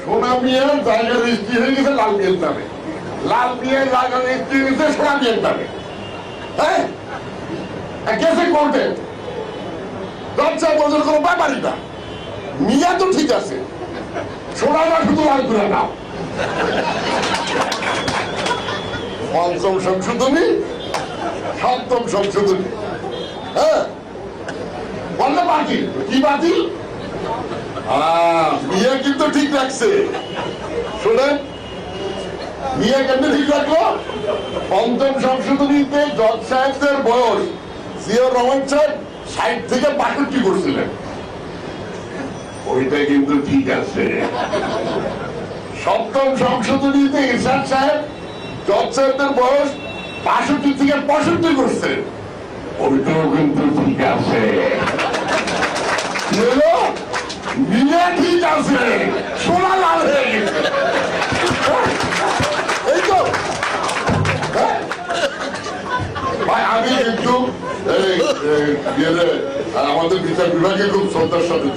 সোনা মিয়ার জায়গা রেজিস্ট্রি হয়ে গেছে লাল মিয়ার নামে, লাল মিয়ার জায়গা রেজিস্ট্রি হয়েছে সোনা মিয়ার নামে। হ্যাঁ, গেছে কোর্টে, দরজা বদল কোনো ব্যাপারই না। মিয়া তো ঠিক আছে, সোনা না শুধু লাল করে নাও। পঞ্চম সংশোধনী, সপ্তম সংশোধনী, হ্যাঁ বলতে বাতিল। কি বাতিল? মিয়া কিন্তু ঠিক রাখছে। শোনেন, মিয়া কেমনি ঠিক রাখলো? পঞ্চম সংশোধনীতে জজ সাহেবদের বয়স জিয়াউর রহমান সাহেব ৬০ থেকে ৬২ করছিলেন, ওইটা কিন্তু ঠিক আছে। সপ্তম সংশোধনীতে এরশাদ সাহেব জজ সাহেবদের বয়স ৬২ থেকে ৬৫ করছেন, ওইটাও কিন্তু ঠিক আছে। মিয়া ঠিক আছে, সোনা লাল হয়ে গেছে। এই তো ভাই, আমি কিন্তু আমাদের বিচার বিভাগে খুব শ্রদ্ধার সাথে